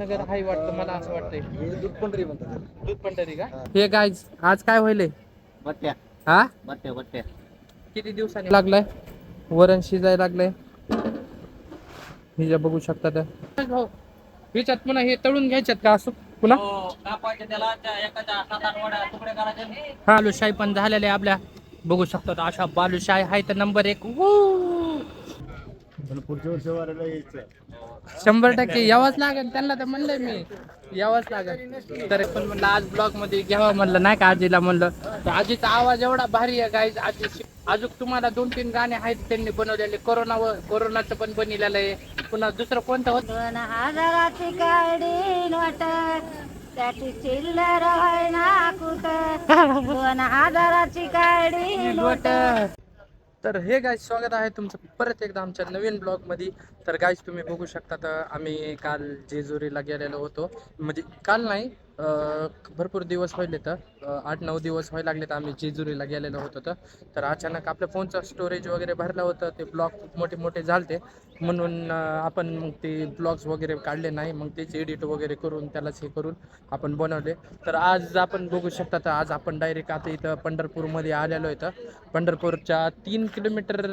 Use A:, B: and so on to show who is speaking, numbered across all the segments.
A: नगर हाय वाटतं, मला असं वाटतंय.
B: हे दूध पंढरी म्हणतात.
A: दूध पंढरी का? हे गाईज आज काय होईल?
B: बट्ट्या
A: हा,
B: बट्ट्या बट्ट्या
A: किती दिवसांनी लागलाय? वरण शिजायला लागलंय. हे जे बघू शकता तर हो, ह्याच्यात पुन्हा हे तळून घ्यायच्यात का असं पुन्हा?
B: कापायचे त्याला एखाद्या 7-8 वड्या तुकडे करायचे.
A: हा, बालुशाही पण झालेले आपल्या बघू शकतो. अशा बालुशाही आहे तर नंबर 1.
B: पुढच्या वर्षी वारायला यायचं.
A: 100% यावंच लागेल त्यांना, तर म्हणलंय मी यावंच लागेल. तर पण म्हणलं आज ब्लॉग मध्ये घ्यावं म्हणलं, नाही का आजीला म्हणलं. तर आजीचा आवाज एवढा भारी आहे गाईज. आजी अजून तुम्हाला 2-3 गाणे आहेत त्यांनी बनवलेले. कोरोनाचं पण बनवलेलं आहे. पुन्हा दुसरं कोणतं होतं?
C: 2000ची गाडी नोट त्याची चिल्लर होय ना कुठं 2000ची गाडी नोट.
A: तर हे गाईज स्वागत आहे तुमचं परत एकदा आमच्या नवीन ब्लॉग मध्ये. तर गाईज तुम्ही बघू शकता, तर आम्ही काल जेजुरीला गेलेलो होतो. म्हणजे काल नाही, भरपूर दिवस व्हायले, तर 8-9 दिवस व्हायला लागले तर आम्ही जेजुरीला गेलेलो होतो. तर अचानक आपल्या फोनचं स्टोरेज वगैरे भरलं होतं. ते ब्लॉग खूप मोठे झालते, म्हणून आपण मग ते ब्लॉग्स वगैरे काढले नाही. मग त्याचे एडिट वगैरे करून त्यालाच हे करून आपण बनवले. तर आज आपण बघू शकता, तर आज आपण डायरेक्ट आता इथं पंढरपूरमध्ये आलेलो आहे. पंढरपूरच्या 3 किलोमीटर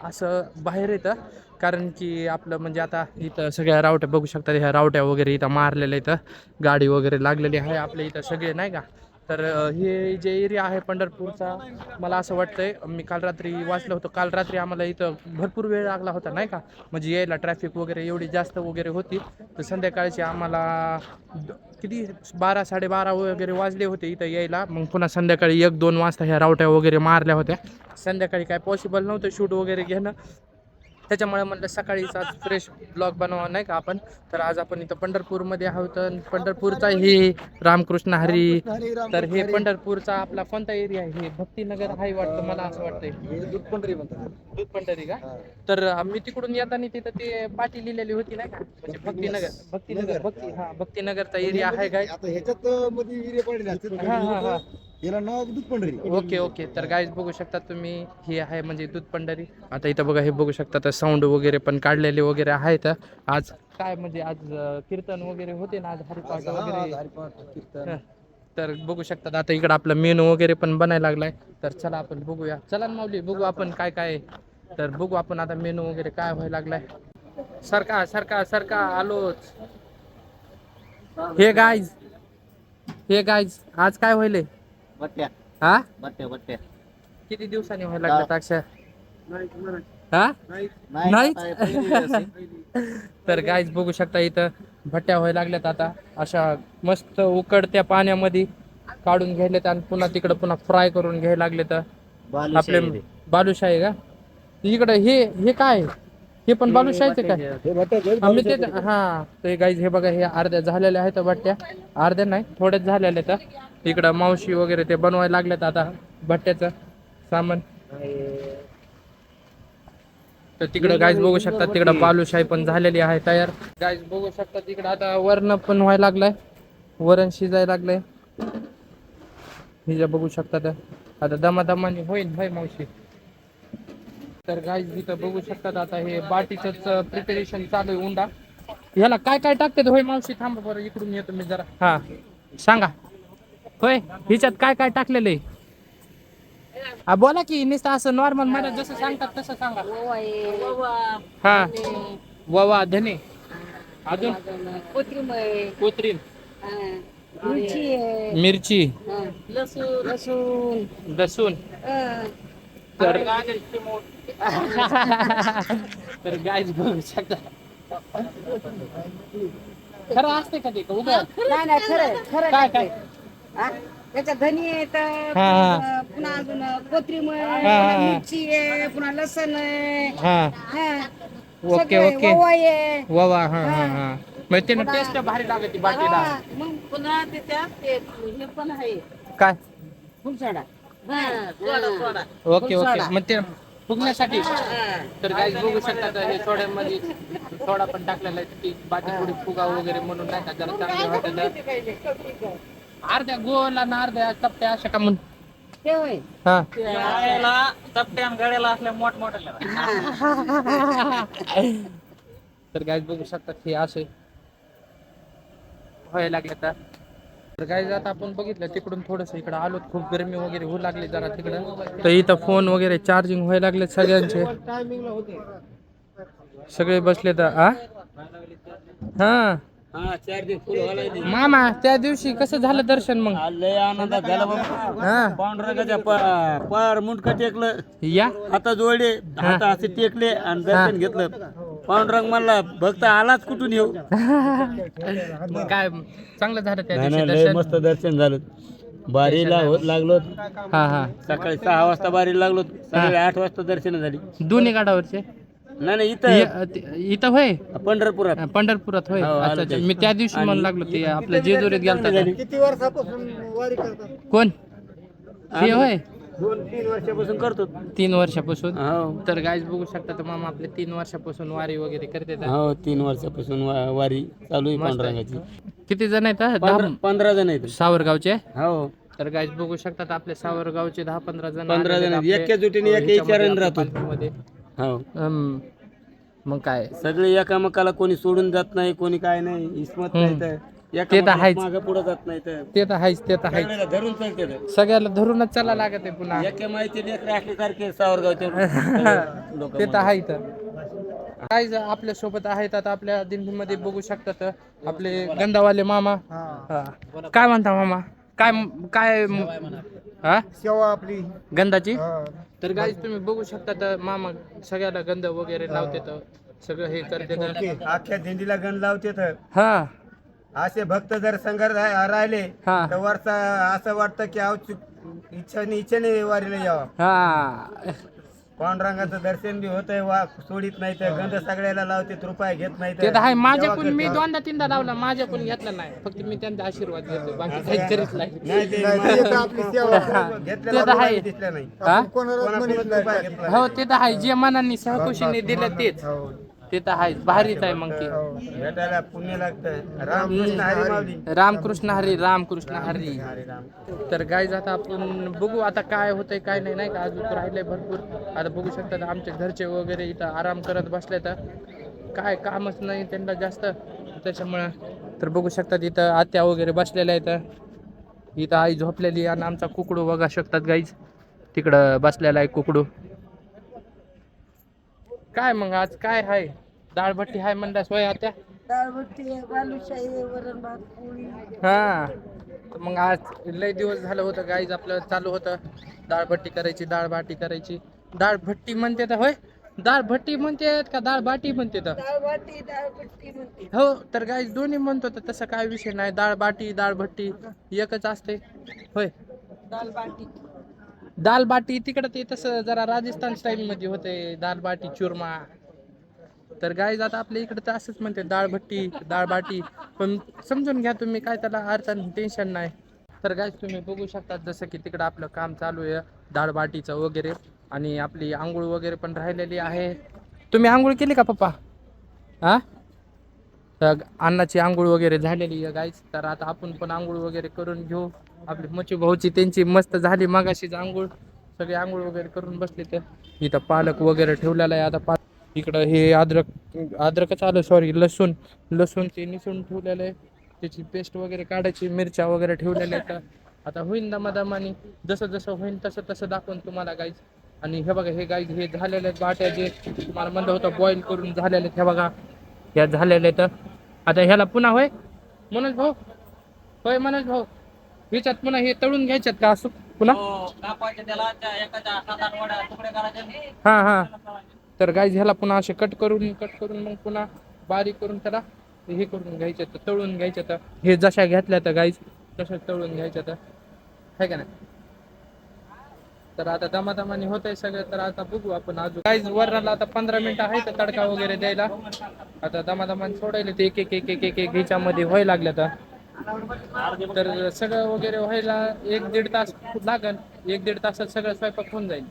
A: असं बाहेर येतं. कारण की आपलं म्हणजे आता इथं सगळ्या रावट्या बघू शकता. ह्या रावट्या वगैरे इथं मारलेल्या इथं गाडी वगैरे लागलेली आहे आपल्या इथं सगळे, नाही का. तर हे जे एरिया आहे पंढरपूरचा, मला असं वाटतंय, मी काल रात्री वाचलं होतं, काल रात्री आम्हाला इथं भरपूर वेळ लागला होता, नाही का. म्हणजे यायला ट्रॅफिक वगैरे एवढी जास्त वगैरे होती. तर संध्याकाळची आम्हाला किती 12-12:30 वगैरे वाजले होते इथं यायला. मग पुन्हा संध्याकाळी 1-2 वाजता ह्या रावट्या वगैरे मारल्या होत्या. संध्याकाळी काय पॉसिबल नव्हतं शूट वगैरे घेणं, त्याच्यामुळे म्हणलं सकाळीच आज फ्रेश ब्लॉग बनवा, नाही का आपण. तर आज आपण इथं पंढरपूरमध्ये आहोत. पंढरपूरचा हे रामकृष्ण हरी. तर हे पंढरपूरचा आपला कोणता एरिया आहे? हे भक्तिनगर आहे वाटतं, मला असं वाटतंय.
B: हे दूध पंढरी म्हणतात.
A: दूध पंढरी का? तर मी तिकडून येताना तिथं ते पाटी लिहिलेली होती, नाही का. म्हणजे भक्तिनगरचा एरिया आहे काय?
B: आता ह्याच्यात मध्ये एरिया पडले असते.
A: हा.
B: याला नाव दूध पंढरी.
A: ओके. तर गाईज बघू शकता तुम्ही, हे आहे म्हणजे दूध पंढरी. आता इथं बघा, हे बघू शकता तर साऊंड वगैरे पण काढलेले वगैरे आहेत. आज काय म्हणजे आज कीर्तन वगैरे होते ना, आज हरिपाठ वगैरे. तर बघू शकतात आता इकडं आपला मेनू वगैरे पण बनायला लागलाय. तर चला आपण बघूया. चला ना माऊली, बघू आपण काय काय आहे. तर बघू आपण आता मेनू वगैरे काय व्हायला लागलाय. सरका आलोच. हे गाईज आज काय व्हायले?
B: बट्ट्या
A: हा,
B: बट्ट्या
A: किती दिवसांनी व्हायला लागलं अक्षय? हा,
B: नाही
A: नाही.
B: आता हे पहिली वेळ असेल.
A: तर गाईज बघू शकता इथं भट्ट्या व्हायला लागल्यात. आता अशा मस्त उकडत्या पाण्यामध्ये काढून घ्यायलेत आणि पुन्हा तिकडं पुन्हा फ्राय करून घ्यायला लागले. तर आपले
B: बालुशाही रे.
A: बालुशाही का इकडं? हे काय? हे पण बालुशाहीचे काय?
B: हे बट्ट्या
A: आम्ही ते हा, ते गाईज हे बघा, हे अर्ध्या झालेल्या आहेत भट्ट्या. अर्ध्या नाही, थोड्याच झालेल्या आहेत. इकडं मावशी वगैरे ते बनवायला लागलेत आता भट्ट्याचं सामान. तर तिकडं गाईज बघू शकता, तिकडं बालुशाही पण झालेली आहे तयार. गाईज बघू शकता तिकडं आता वरण पण व्हायला लागलंय, वरण शिजायला लागलंय. हे जे बघू शकता, तर आता दमादमाने होईल भाई मावशी. तर गाईज इथं बघू शकतात आता हे बाटीचंच प्रिपरेशन चालू आहे. उंडा ह्याला काय काय टाकतात होय मावशी? थांबा बरं, इकडून येतो मी जरा. हा सांगा होय, ह्याच्यात काय काय टाकलेलं आहे? बोला की, नुसतं असं नॉर्मल मला जसं सांगतात तसं सांगा. हा, ववा, धने, अजून कोथिंबीर, मिरची, लसूण. तर तर गाईज बघू शकता. खरं असते का ते का उगाच?
C: नाही खरं
A: काय काय?
C: त्याच्यात धनी आहे,
A: हा.
C: पुन्हा अजून कोथिंबीर आहे,
A: हा.
C: पुन्हा मिरची आहे, पुन्हा लसण आहे.
A: हा, ओके
C: सगळं
A: ओके.
C: ओवा आहे.
A: ववा, हा. मग त्यानं टेस्ट भारी लागते बाटीला.
C: मग पुन्हा त्याच्यात हे पण आहे,
A: काय?
C: फुलसोडा.
A: ओके मग ते फुगण्यासाठी. तर गाईज बघू शकता, तर हे सोड्यामध्ये सोडा पण टाकलेला आहे की बाटी थोडी फुगा वगैरे म्हणून, नाही का, जरा चांगलं वाटतं. अर्ध्या गोल आणि अर्ध्या चपट्या अशा का म्हणून. हा.
B: गड्याला असल्या मोठमोठ्या.
A: तर गाईज बघू शकता हे असे व्हायला लागल्या तर काय आता आपण बघितलं तिकडून थोडंसं इकडं आलो खूप गरमी वगैरे होऊ लागली जरा तिकडं तर इथं फोन वगैरे चार्जिंग व्हायला लागले सगळ्यांचे सगळे बसले तर हा
B: हा चार्जिंग फुल व्हायला
A: मामा त्या दिवशी कसं झालं दर्शन मग
B: लय आनंदात झाला बाबा.
A: हा
B: पांडुरंगाच्या पार मुंडकं टेकलं,
A: या
B: हाता जोडले, हात असे टेकले आणि दर्शन घेतलं. पांडुरंग म्हणला भक्त आलाच कुठून येऊ.
A: मग काय चांगलं झालं त्या
B: नाही,
A: दिवशी
B: नाही, लय
A: दर्शन
B: मस्त दर्शन झालं. बारीला होत लागलो,
A: हा हा
B: सकाळी 6 वाजता बारीला लागलो, सकाळी 8 वाजता दर्शन झाली.
A: दोन्ही गाडावरचे
B: नाही नाही इथं
A: इथं होय
B: पंढरपुरात
A: पंढरपुरात होय
B: हो,
A: अच्छा
B: आलं
A: अच्छा
B: ते.
A: मी त्या दिवशी म्हणू लागलो ते आपल्या जेजुरीत गेलता का?
B: किती वर्षापासून वारी करतात?
A: कोण हे होय
B: 2-3 वर्षापासून करतो.
A: 3 वर्षापासून
B: हो
A: तर गाईज बघू शकता तर मामा आपले 3 वर्षापासून वारी वगैरे करते
B: हो 3 वर्षापासून वारी चालू आहे
A: मस्त आहे.
B: पांडुरंगाची.
A: किती जण आहेत
B: 15 जण आहेत.
A: सावरगावचे
B: हो
A: तर गाईज बघू शकतात आपले सावरगावचे 10-15 जण
B: 15
A: आलेले
B: जण
A: आपले,
B: एका जुटीने एक
A: ह्याच्यामध्ये
B: विचाराने
A: आपल्या
B: राहतो.
A: पालखीमध्ये.
B: हो
A: मग काय
B: सगळे एकामेकाला कोणी सोडून जात नाही, कोणी काय नाही, इसमत नाही तर
A: ते तर आहेच.
B: मागे पुढे जात नाही तर
A: ते तर आहेच ते तर आहेच
B: सगळ्याला धरून चालते.
A: सगळ्याला धरूनच चाला लागत आहे पुन्हा
B: एका माहिती लेकरं असल्यासारखे सावरगावचे लोक
A: ते तर आहे इथं काय आपल्या सोबत आहेत आता आपल्या दिंडीमध्ये बघू शकतात आपले गंधावाले मामा हा. काय म्हणता मामा काय काय हा
D: सेवा आपली
A: गंधाची तर गाईज तुम्ही बघू शकता तर मामा सगळ्याला गंध वगैरे लावते तर सगळं हे करते तर
D: अख्ख्या दिंडीला गण लावते तर
A: हा
D: असे भक्त जर संघर्ष राहिले
A: हा
D: तर वरचा असं वाटतं की इच्छेने वारीला यावं.
A: हा
D: पांडुरंगाचं दर्शन बी होतंय सोडित नाही तर गंध सगळ्याला लावते रुपये घेत नाही
A: ते तर आहे माझ्याकडून मी 2दा-3दा लावला माझ्याकडून घेतला नाही फक्त मी त्यांचा आशीर्वाद घेतो बाकी काही करीत नाही
D: नाही ते आपली सेवा घेतलेला
A: ते तर आहे.
D: रुपया दिसला नाही.
A: हा?
D: कोणाकडून रुपया घेतला
A: हो ते तर आहे जे मनाने सहकुशीने दिलं तेच ते तर आहे भारीच आहे मग ते
D: भेटायला पुण्य लागतं. रामकृष्ण हरी माऊली.
A: रामकृष्ण हरी रामकृष्ण हरी तर गाईज आता आपण बघू आता काय होतंय काय नाही नाही का अजून राहिलंय भरपूर आता बघू शकतात आमचे घरचे वगैरे इथं आराम करत बसले तर काय कामच नाही त्यांना जास्त त्याच्यामुळं तर बघू शकतात इथं आत्या वगैरे बसलेल्या आहेत इथं आई झोपलेली आणि आमचा कुकडू बघा शकतात गाईज तिकडं बसलेला आहे कुकडू काय मग आज काय आहे डाळभट्टी आहे म्हणला सोय आत्या
C: दाळबट्टी बालुशाही वरण भात पोळी
A: हा तर मग आज लय दिवस झालं होतं गाईज आपलं चालू होतं डाळभट्टी करायची डाळबाटी करायची डाळभट्टी म्हणते तर होय डाळभट्टी म्हणतात का डाळबाटी म्हणते तर
C: दाळबट्टी म्हणते.
A: हो तर गाईज दोन्ही म्हणतो तर तसं काय विषय नाही डाळबाटी डाळभट्टी एकच असते होय
C: दालबाटी
A: दालबाटी तिकडं ते तसं जरा राजस्थान स्टाईल मध्ये होते दालबाटी चुरमा तर गाईज आता आपल्या इकडे तर असंच म्हणते डाळभट्टी डाळबाटी पण समजून घ्या तुम्ही काय त्याला अर्थ टेन्शन नाही तर गाईज तुम्ही बघू शकता जसं की तिकडं आपलं काम चालू आहे डाळबाटीचं वगैरे आणि आपली आंघोळ वगैरे पण राहिलेली आहे तुम्ही आंघोळ केली का पप्पा हा तर अन्नाची आंघोळ वगैरे झालेली आहे गाईज तर आता आपण पण आंघोळ वगैरे करून घेऊ आपली मच्छी भाऊची त्यांची मस्त झाली मगाशीच आंघोळ सगळे आंघोळ वगैरे करून बसले तर इथं पालक वगैरे ठेवलेला आहे आता इकडं हे अद्रकच आलं सॉरी लसूण ते निसून ठेवलेलं आहे त्याची पेस्ट वगैरे काढायची मिरच्या वगैरे ठेवलेल्या आहेत आता होईन दमादमानी जसं जसं होईन तसं तसं दाखवून तुम्हाला गाईज आणि हे बघा हे गाईज हे झालेले आहेत बाट्या जे तुम्हाला म्हणलं होतं बॉईल करून झालेले आहेत हे बघा ह्या झालेले आहेत आता ह्याला पुन्हा होय मनोज भाऊ होय मनोज भाऊ ह्याच्यात पुन्हा हे तळून घ्यायच्यात का असं पुन्हा
B: कापायचे त्याला एखाद्या 7-8 वड्या तुकडे करायचे.
A: हा तर गाईज ह्याला पुन्हा असे कट करून मग पुन्हा बारीक करून त्याला हे करून घ्यायचे तर तळून घ्यायचे तर हे जशा घेतल्या तर गाईज तशा तळून घ्यायच्या तर आहे का नाही तर आता दमादमाने होत आहे सगळं तर आता बघू आपण अजून गाईज वरणाला आता 15 मिनिटं आहे तर तडका वगैरे द्यायला आता दमादमाने सोडायला ते एक ह्याच्यामध्ये व्हायला लागल्या तर सगळं वगैरे व्हायला 1-1.5 तास लागन 1-1.5 तासात सगळं स्वयंपाक होऊन जाईल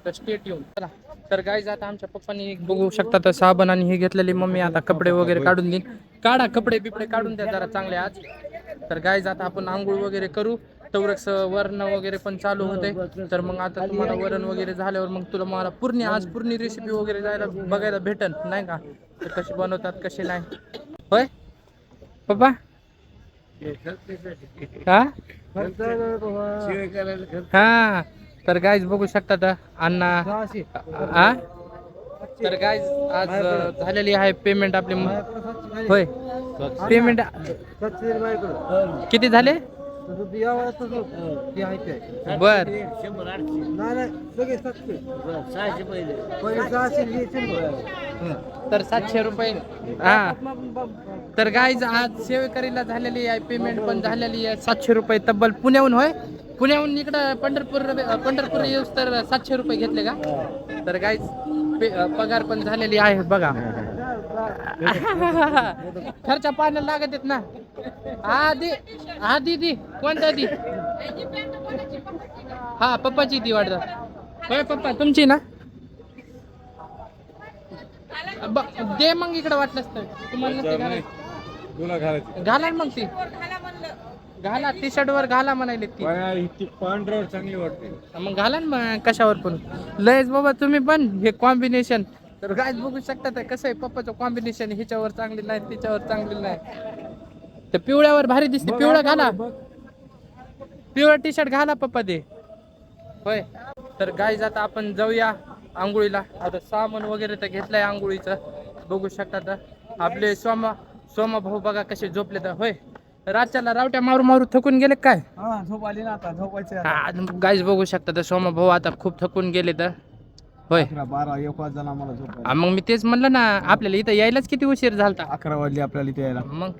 A: तर स्टेट येऊन चला तर गाईज आता आमच्या पप्पांनी बघू शकता तर साबण आणि हे घेतलेली मम्मी आता कपडे वगैरे काढून देईन काढा कपडे बिपडे काढून द्या जरा चांगले आज तर गाईज आता आपण आंघोळ वगैरे करू तेवढंच वरण वगैरे पण चालू होते तर मग आता तुम्हाला वरण वगैरे झाल्यावर मग तुला मला पूर्ण रेसिपी वगैरे जायला बघायला भेटन नाही का तर कशी बनवतात कशी नाही होय पप्पा हा हा तर गाईज बघू शकतात अण्णा हा तर गाईज आज झालेली आहे पेमेंट आपली होय पेमेंट किती झाले बर तर 700 रुपये हा तर गाईज आज सेवेकरीला झालेली आहे पेमेंट पण झालेली आहे 700 रुपये तब्बल पुण्याहून होय पुण्याहून इकडं पंढरपूर येऊस तर 700 रुपये घेतले का तर गाईज पगार पण झालेली आहे बघा खर्चा पाण्याला लागत आहेत ना हा दीदी कोणता दी हा पप्पाची ती वाटत होय पप्पा तुमची ना दे मग इकडे वाटलंच तर तुम्हाला नसते घाला मग ती घाला टी शर्ट वर घाला म्हणाले ती
D: पांढऱ्यावर चांगली वाटते
A: मग घाला ना मग कशावर पण लयच बाबा तुम्ही पण हे कॉम्बिनेशन तर गायच बघू शकता तर कसं आहे पप्पाचं कॉम्बिनेशन ह्याच्यावर चांगली नाही तिच्यावर चांगली नाही तर पिवळ्यावर भारी दिसते पिवळा घाला पिवळा टी शर्ट घाला पप्पा ते होय तर गाय आता आपण जाऊया आंघोळीला आता सामान वगैरे तर घेतलंय आंघोळीचं बघू शकता तर आपले सोमा भाऊ बघा कसे झोपले तर होय रातच्याला रावट्या मारू मारू थकून गेले काय
D: झोप आली ना आता झोपायचं
A: गाईज बघू शकता तर सोमा भाऊ आता खूप थकून गेले तर होय
D: 12-1 वाजता आम्हाला झोप
A: मग मी तेच म्हणलं ना आपल्याला इथं यायलाच किती उशीर झालता
D: 11 वाजले आपल्याला इथे यायला
A: मग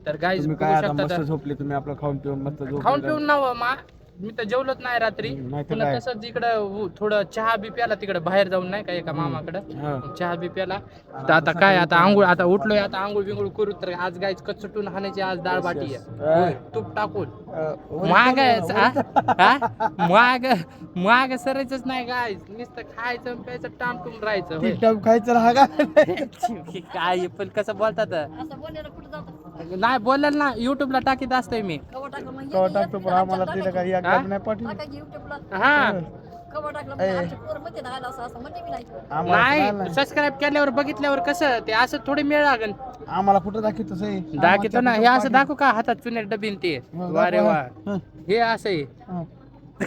A: तर गाईज
D: तुम्ही
A: बघू
D: काय आता
A: शकता
D: मस्त
A: तर
D: झोपले तुम्ही आपलं खाऊन पिऊन मस्त झोप
A: खाऊन पिऊन ना हो, मा मी तर जेवलोच नाही रात्री
D: नाही तर
A: पुन्हा
D: काय?
A: तसंच इकडं थोडं चहा बी प्याला तिकडे बाहेर जाऊन नाही का एका मामाकडं
D: हा.
A: चहा बी प्याला तर आता काय आता आंघोळ आता उठलोय आता आंघोळ बिंघोळ करू तर आज गायच कचटून हाणायची आज डाळ बाटी आहे होय, तूप टाकून महाग महाग सरायचंच नाही गाय नुसतं खायचं आणि प्यायचं टामटून राहायचं होय.
D: खायचं राहा
A: काय पण कसं बोलतात नाही बोलाल ना युट्यूबला टाकीत असतोय मी
D: टाकतो पण आम्हाला तिला काही
A: हा?
D: नाही पाठवली
A: हा
D: आम्हाला
A: नाही सबस्क्राईब केल्यावर बघितल्यावर कसं ते असं थोडी मेळ लागन
D: आम्हाला कुठं दाखवतो सही
A: दाखवतो ना हे असं दाखवू का हातात चुनेर डबीन ते वा रे वा हे असं आहे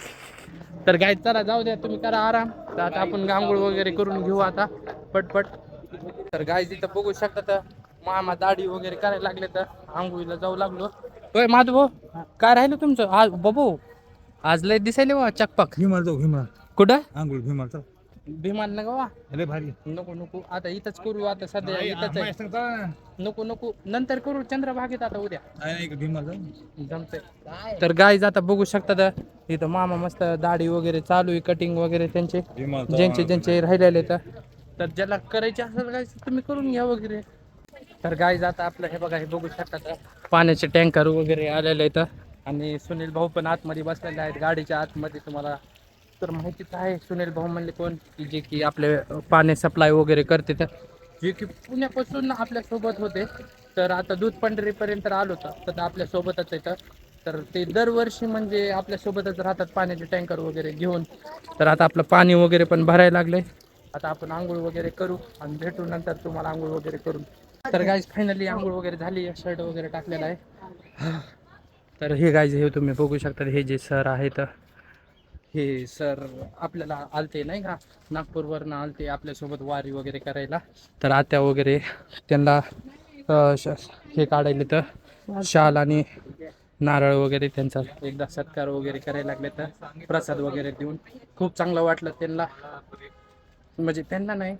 A: तर गाय चला जाऊ द्या तुम्ही करा आराम तर आता आपण आंघोळ वगैरे करून घेऊ आता पटपट तर गाय तिथं बघू शकता तर मामा दाढी वगैरे करायला लागले तर आंघोळीला जाऊ लागलो होय माधव भाऊ काय राहिलं तुमचं आज बाबू आज लय दिसायले बा चकपक
D: भीमाल जाऊ भीमाल
A: कुठं
D: आंघोळ भीमाल जाऊ
A: भीमान ना वा
D: अरे भारी
A: नको नको आता इथंच करू आता सध्या इथंच आहे नको नको नंतर करू चंद्रभागेत आता उद्या
D: भीमाल जाऊ
A: जमतंय तर गाय आता बघू शकता तर इथं मामा मस्त दाढी वगैरे चालू आहे कटिंग वगैरे त्यांचे ज्यांचे राहिलेले तर ज्याला करायचे असेल गाय तुम्ही करून घ्या वगैरे तर गाय आता आपलं हे बघा हे बघू शकता तर पाण्याचे टँकर वगैरे आलेले आहेत आणि सुनील भाऊ पण आतमध्ये बसलेले आहेत गाडीच्या आतमध्ये तुम्हाला तर माहितीच आहे सुनील भाऊ म्हणले कोण की जे की आपले पाणी सप्लाय वगैरे करते तर जे की पुण्यापासून आपल्यासोबत होते तर आता दूध पंढरीपर्यंत आलो तर आपल्यासोबतच येतं तर ते दरवर्षी म्हणजे आपल्यासोबतच राहतात पाण्याचे टँकर वगैरे घेऊन तर आता आपलं पाणी वगैरे पण भरायला लागले आता आपण आंघोळ वगैरे करू आणि भेटू नंतर तुम्हाला आंघोळ वगैरे करून तर गाईज फायनली आंघोळ वगैरे झाली शर्ट वगैरे टाकलेला आहे तर हे गाईज हे तुम्ही बघू शकता हे जे सर आहेत हे सर आपल्याला आलते नाही का नागपूरवरनं आलते आपल्यासोबत वारी वगैरे करायला तर आत्या वगैरे त्यांना हे काढायले तर शाल आणि नारळ वगैरे त्यांचा एकदा सत्कार वगैरे करायला लागले तर प्रसाद वगैरे देऊन खूप चांगलं वाटलं त्यांना म्हणजे त्यांना नाही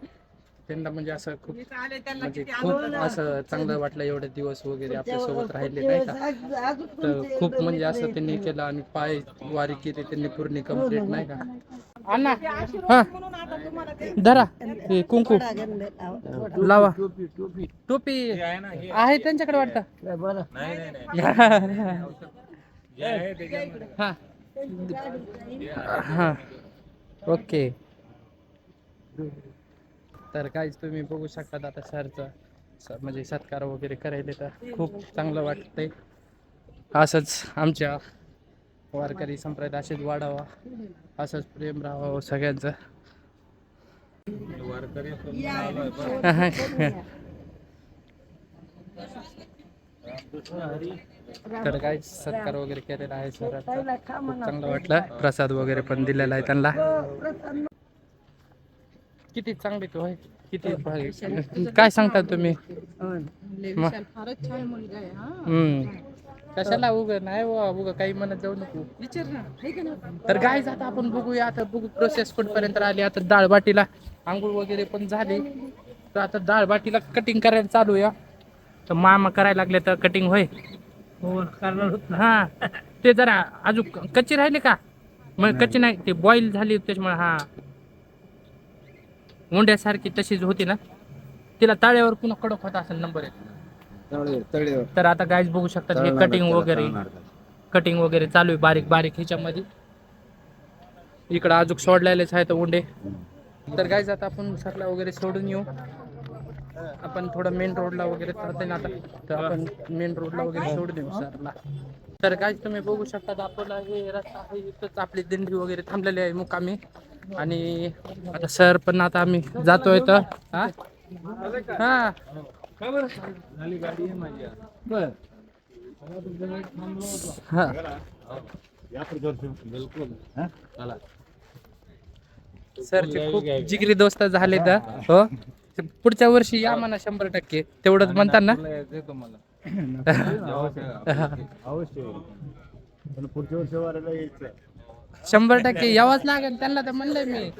A: त्यांना म्हणजे असं खूप म्हणजे खूप असं चांगलं वाटलं एवढे दिवस वगैरे आपल्यासोबत राहिले नाही का तर खूप म्हणजे असं त्यांनी केलं आणि पाय वारी केली त्यांनी पूर्ण कंप्लीट नाही का अण्णा हा धरा हे कुंकू लावा टोपी आहे त्यांच्याकडे वाटतं हा हा ओके तर काहीच तुम्ही बघू शकता आता सरचं म्हणजे सत्कार वगैरे करायला तर खूप चांगलं वाटतंय असंच आमच्या वारकरी संप्रदाय असेच वाढावा असंच प्रेम राहावं सगळ्यांचं तर काय सत्कार वगैरे केलेला आहे सर,
C: ताईला खा
A: खूप
C: म्हणा.
A: चांगलं वाटलं. प्रसाद वगैरे पण दिलेला आहे त्यांना.
C: प्रसन्न.
A: किती चांगले तो आहे, किती भारी. काय सांगता तुम्ही?
C: फारच छान मुलगा आहे हा.
A: कशाला उगं नाही उगं काही म्हणत जाऊ नको.
C: विचार ना, है का नाही?
A: तर गाईज आता आपण बघूया, आता बघू प्रोसेस कुठपर्यंत आली. आता डाळ बाटीला आंघोळ वगैरे पण झाली, तर आता डाळ बाटीला कटिंग करायला चालू या. तर मामा करायला लागले तर कटिंग होय.
B: हो करणार होत.
A: हा ते जरा अजून कच्ची राहिले का? मग कच्ची नाही, ते बॉईल झाली त्याच्यामुळे. हा मुंड्यासारखी तशीच होती ना, तिला तळ्यावर पुन्हा कडक होता असेल नंबर 1. तर आता गाईज बघू शकतात हे कटिंग वगैरे चालू आहे बारीक बारीक ह्याच्यामध्ये. इकडं अजून सोडलेलेच आहेत उंडे. तर गाईज आता आपण सरला वगैरे सोडून येऊ. आपण थोडं मेन रोडला वगैरे चालतंय ना आता, तर आपण मेन रोडला वगैरे सोडून देऊ सरला. तर गाईज तुम्ही बघू शकता आपला हे रस्ता आहे, इथंच आपली दिंडी वगैरे थांबलेली आहे मुक्कामी. आणि आता सर पण आता आम्ही जातोय तर हा हा सरचे खूप जिगरी दोस्त झाले तर हो. पुढच्या वर्षी या म्हणा 100%, तेवढंच म्हणतात ना.
D: पुढच्या वर्षी वारायला यायचं.
A: 100% यावंच लागेल त्यांना, तर म्हणलंय मी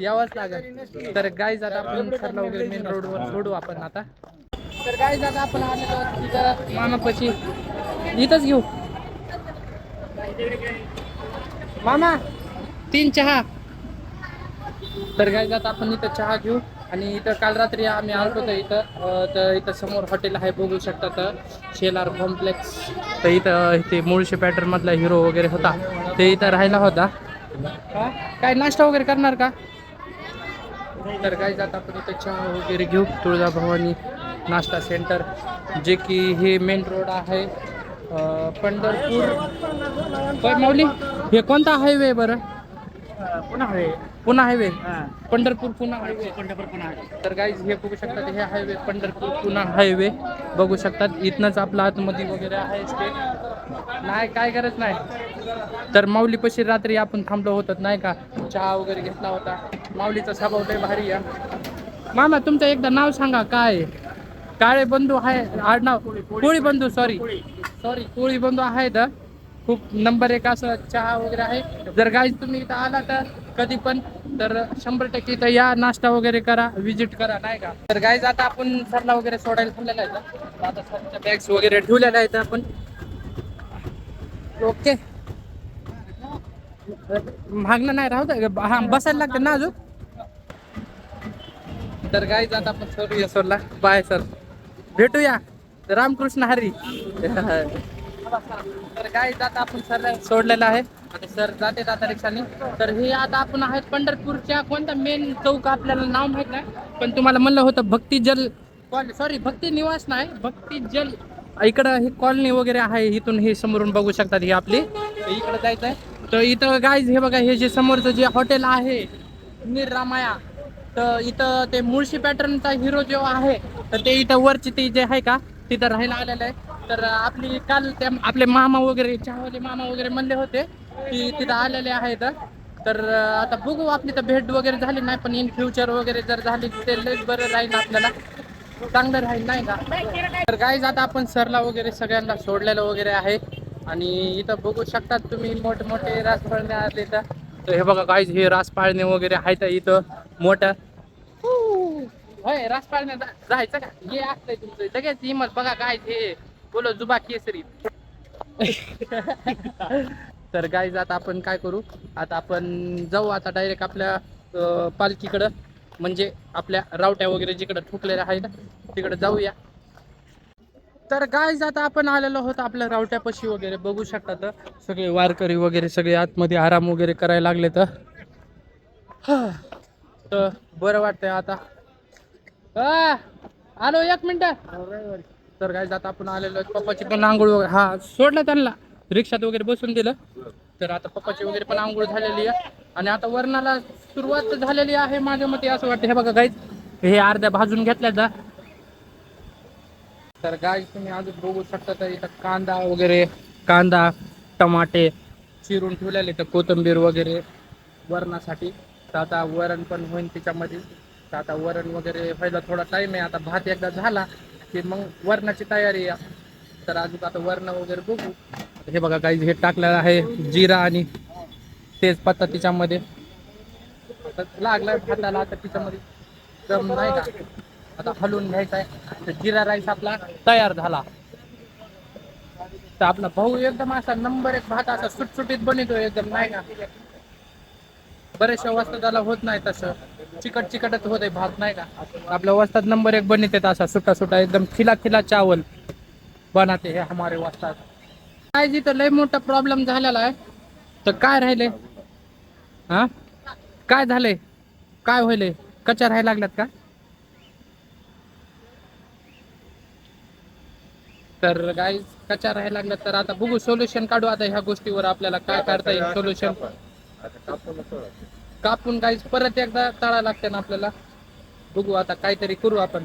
A: यावंच लागेल. तर गाईज आता आपण सरला वगैरे मेन रोडवर सोडू आपण आता. तर गाईज आता आपण आलेलो आहोत तिथं मामापाशी, इथंच घेऊ. मामा 3 चहा. तर गाईज आता आपण इथं चहा घेऊ. आणि इथं काल रात्री आम्ही आलो होतो इथं, तर इथं समोर हॉटेल आहे बघू शकता, तर शेलार कॉम्प्लेक्स. तर इथं इथे मुळशी पॅटर्न मधला हिरो वगैरे होता, ते इथं राहिला होता. काय नाश्ता वगैरे करणार का? तर गाईज आता आपण इथं चहा वगैरे घेऊ. तुळजाभवानी नाश्ता सेंटर, जे की हे मेन रोड आहे पंढरपूर. होय माऊली, हे कोणता हायवे बरं? Pune highway, Pandharpur Pune highway. तर गाईज हे बघू शकतात, हे हायवे पंढरपूर पुणा हायवे बघू शकतात. इथनंच आपला आतमध्ये वगैरे आहे स्टे. नाही काय गरज नाही. तर माऊलीपाशी रात्री आपण थांबलो होतो नाही का, चहा वगैरे घेतला होता. माऊलीचा स्वभाव लय भारी आहे. मामा तुमचं एकदा नाव सांगा काय? काळे बंधू आहे आडनाव, कोळी बंधू. सॉरी कोळी बंधू आहेत. खूप नंबर 1 असं चहा वगैरे आहे. जर गाईज तुम्ही इथं आला तर कधी पण, तर 100% इथं या, नाश्ता वगैरे करा, विजिट करा नाही का. तर गाईज आता आपण सरला वगैरे सोडायला थांबलेला आहे. आता सरच्या बॅग्स वगैरे ठेवलेल्या आहेत आपण. ओके, मागणं नाही राहू दे, हा बसायला लागतं ना अजून. तर गाईज आता आपण सोडूया सरला. बाय सर, भेटूया. रामकृष्ण हरी. तर गाईज आता आपण सर सोडलेला आहे आणि सर जाते आता रिक्षाने. तर हे आता आपण आहेत पंढरपूरच्या कोणता मेन चौक आपल्याला नाव माहित नाही, पण तुम्हाला म्हणलं होतं भक्ती जल सॉरी भक्ती निवास नाही, भक्ती जल. इकडं ही कॉलनी वगैरे आहे. इथून हे समोरून बघू शकतात ही आपली, इकडं जायचं आहे. तर इथं गाईज हे बघा, हे जे समोरचं जे हॉटेल आहे निरामाया, तर इथं ते मुळशी पॅटर्नचा हिरो जो आहे, तर ते इथं वरची ते जे आहे का तिथं राहायला आलेलं आहे. तर आपली काल त्या आपले मामा वगैरे चहावाले मामा वगैरे म्हणले होते की तिथं आलेले आहेत. तर आता बघू आपली तर भेट वगैरे झाली नाही, पण इन फ्युचर वगैरे जर झाली ते लयच बरं राहील, आपल्याला चांगलं राहील नाही का. तर गाईज आता आपण सरला वगैरे सगळ्यांना सोडलेलं वगैरे आहे. आणि इथं बघू शकतात तुम्ही मोठमोठे रासपाळणे आले तर. हे बघा गाईज, हे रासपाळणे वगैरे आहेत इथं मोठं. होय रासपाळणे जायचं का? हे असतंय तुमचं लगेच हिमत बघा गाईज, हे बोलो जुबा केसरी. तर गाईज आता आपण काय करू, आता आपण जाऊ आता डायरेक्ट आपल्या पालखीकडं, म्हणजे आपल्या रावट्या वगैरे जिकडं ठोकलेल्या आहेत तिकडं जाऊया. तर गाईज आता आपण आलेलो आहोत आपल्या रावट्यापाशी वगैरे बघू शकता. तर सगळे वारकरी वगैरे सगळे आतमध्ये आराम वगैरे करायला लागले. तर बरं वाटतंय आता. आलो 1 मिनिट. तर गाईज आता आपण आलेलो आहेत. पप्पाची पण आंघोळ वगैरे हा सोडलं त्यांना, रिक्षात वगैरे बसून दिलं. तर आता पप्पाची वगैरे पण आंघोळ झालेली आहे आणि आता वरणाला सुरुवात झालेली आहे माझ्या मते असं वाटतं. हे बघा गाईज, हे अर्ध्या भाजून घेतल्या जा. तर गाय तुम्ही अजून बघू शकता तर इथं कांदा टमाटे चिरून ठेवलेले तर कोथिंबीर वगैरे वरणासाठी. तर आता वरण पण होईल त्याच्यामध्ये. तर आता वरण वगैरे व्हायला थोडा टाईम आहे. आता भात एकदा झाला की मग वरणाची तयारी आहे. तर अजून आता वरण वगैरे बघू. हे बघा काही हे टाकलेलं आहे जिरा आणि तेजपत्ता त्याच्यामध्ये. आता लागला भाताला आता त्याच्यामध्ये दम नाही का, आता हलवून घ्यायचा आहे. तर जिरा राईस आपला तयार झाला. तर आपला भाऊ एकदम असा नंबर एक भात असा सुटसुटीत बनवतो एकदम नाही का. बरेचशा वस्तादाला होत नाही तसं चिकटच होत आहे भात नाही का. आपल्या वस्तात नंबर एक बनवते असा सुटा सुटा एकदम खिला चावल बनाते हे हमारे वस्तात. काय जिथं लय मोठा प्रॉब्लेम झालेला आहे. तर काय राहिले हा काय झालंय काय होईल कच्च्या राहायला लागल्यात का. तर गाईज कच्च्या राहायला लागल्यात तर आता बघू सोल्युशन काढू आता ह्या गोष्टीवर आपल्याला काय काढता येईल सोल्युशन. कापून गाईज परत एकदा तळायला लागते ना आपल्याला. बघू आता काहीतरी करू आपण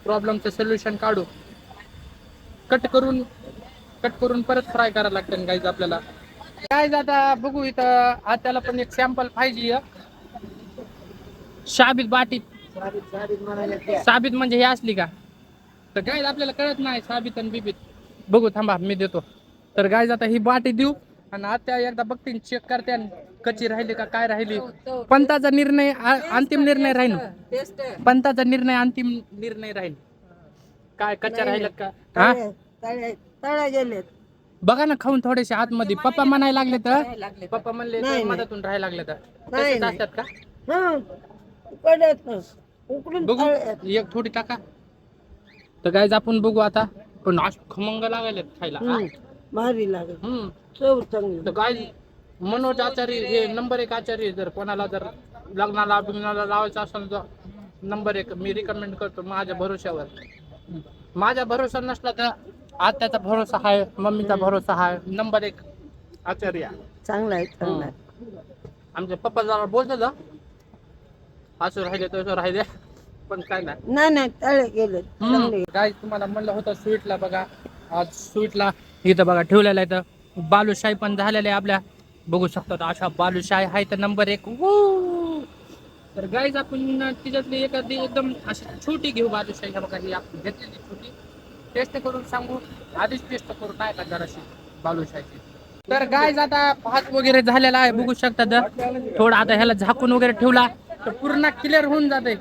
A: प्रॉब्लेमचं सोल्युशन काढू. कट करून परत फ्राय करायला लागते गाईज आपल्याला. गाईज आता बघू इथं आत्याला पण एक सॅम्पल पाहिजे. साबीत बाटीत साबीत म्हणजे हे असली का. तर गाईज आपल्याला कळत नाही साबीत आणि बिबीत. बघू थांबा मी देतो. तर गाईज आता ही बाटी देऊ आणि आत्या एकदा बघतील चेक करते कच्ची राहिली का काय राहिली. पंताचा निर्णय अंतिम निर्णय राहील. पंताचा निर्णय अंतिम निर्णय राहील. काय कच्च्या राहिल्यात का हा
C: तळ्या गेलेत.
A: बघा ना खाऊन थोडेसे आतमध्ये. पप्पा म्हणायला लागले तर पप्पा म्हणले तर मधातून राहायला लागले तर तसेच असतात का. बघू एक थोडी टाका. तर गाईज आपण बघू आता पण खमंग लागायला खायला
C: भारी लागेल.
A: चव चांगली. तर गाईज मनोज आचार्य हे नंबर एक आचार्य. जर कोणाला जर लग्नाला बिग्नाला लावायचं असेल तर नंबर एक मी रिकमेंड करतो माझ्या भरोश्यावर. माझा भरोसा नसला तर आत्याचा भरोसा आहे मम्मीचा भरोसा आहे नंबर एक आचार्य
C: चांगला आहे चांगला आहे.
A: आमचे पप्पा जरा बोलतो असं राहिले तसं राहिले पण काय नाही.
C: नाही तळे गेलेत.
A: काय तुम्हाला म्हणलं होतं स्वीटला बघा आज स्वीटला इथं बघा ठेवलेलं आहे. तर बालुशाही पण झालेलं आहे आपल्या बघू शकतो. अशा बालुशाही आहे तर नंबर एक. तर गाईज आपण तिच्यातली एखादी एकदम अशी छोटी घेऊ बालुशाही. बघा ही आपण घेतलेली छोटी टेस्ट करून सांगू. आधीच टेस्ट करू नाही का जराशी बालुशाहीची. तर गाईज आता भात वगैरे झालेला आहे बघू शकता. थोडा आता ह्याला झाकून वगैरे ठेवला तर पूर्ण क्लिअर होऊन जाते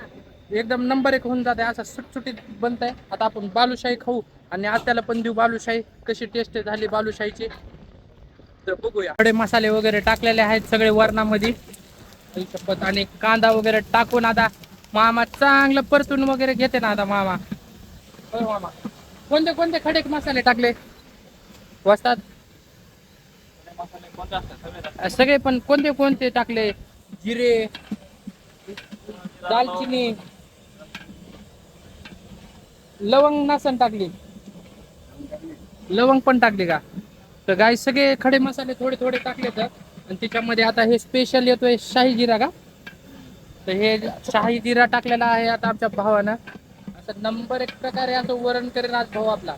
A: एकदम नंबर एक होऊन जाते असं सुटसुटीत बनतंय. आता आपण बालुशाही खाऊ आणि आत्याला पण देऊ बालुशाही कशी टेस्ट झाली बालुशाहीची. तर बघूया. थोडे मसाले वगैरे टाकलेले आहेत सगळे वरणामध्ये आणि कांदा वगैरे टाकून आता मामा चांगलं परतून वगैरे घेते ना आता मामा. मामा कोणते कोणते खडे मसाले टाकले वस्तात सगळे पण कोणते कोणते टाकले. जिरे दालचिनी लवंग नसन टाकली लवंग पण टाकली का. तर गाय सगळे खडे मसाले थोडे थोडे टाकले तर आणि त्याच्यामध्ये आता हे स्पेशल येतोय शाही जिरा का. तर हे शाही जिरा टाकलेला आहे आता आमच्या भावानं. असं नंबर एक प्रकारे असं वरण करेन आज भाऊ आपला.